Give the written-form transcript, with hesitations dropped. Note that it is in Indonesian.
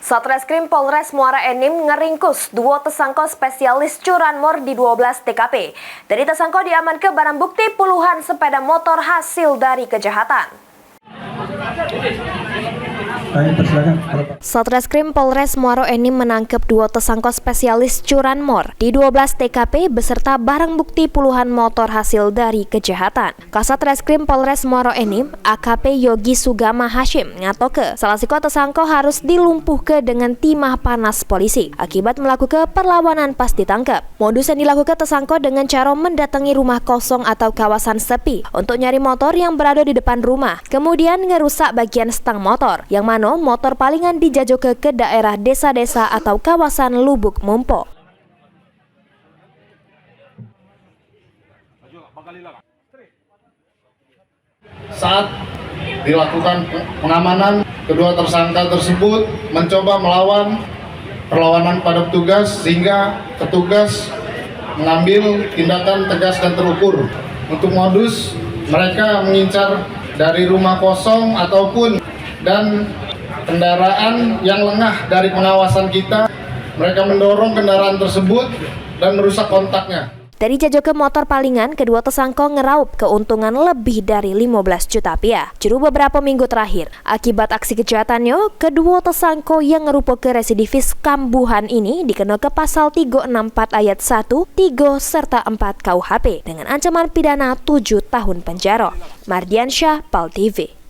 Satreskrim Polres Muara Enim ngeringkus dua tersangka spesialis curanmor di 12 TKP. Dari tersangka diamankan barang bukti puluhan sepeda motor hasil dari kejahatan. Satreskrim Polres Muara Enim menangkap dua tersangka spesialis curanmor di 12 TKP beserta barang bukti puluhan motor hasil dari kejahatan. Kasat Reskrim Polres Muara Enim, AKP Yogi Sugama Hashim ngatoke salah siko tersangka harus dilumpuhke dengan timah panas polisi akibat melakukan perlawanan pas ditangkap. Modus yang dilakukan tersangka dengan cara mendatangi rumah kosong atau kawasan sepi untuk nyari motor yang berada di depan rumah, kemudian ngerusak bagian stang motor yang mana motor palingan dijajoke ke daerah desa-desa atau kawasan Lubuk Mumpo. Saat dilakukan pengamanan, kedua tersangka tersebut mencoba melawan perlawanan pada petugas sehingga petugas mengambil tindakan tegas dan terukur. Untuk modus, mereka mengincar dari rumah kosong ataupun dan kendaraan yang lengah dari pengawasan kita. Mereka mendorong kendaraan tersebut dan merusak kontaknya. Dari jajoke motor palingan, kedua tersangka ngeraup keuntungan lebih dari 15 juta rupiah. Juru beberapa minggu terakhir, akibat aksi kejahatannya, kedua tersangka yang ngerupakan residivis kambuhan ini dikenal ke pasal 364 ayat 1, 3, serta 4 KUHP dengan ancaman pidana 7 tahun penjara. Mardiansyah, PAL TV.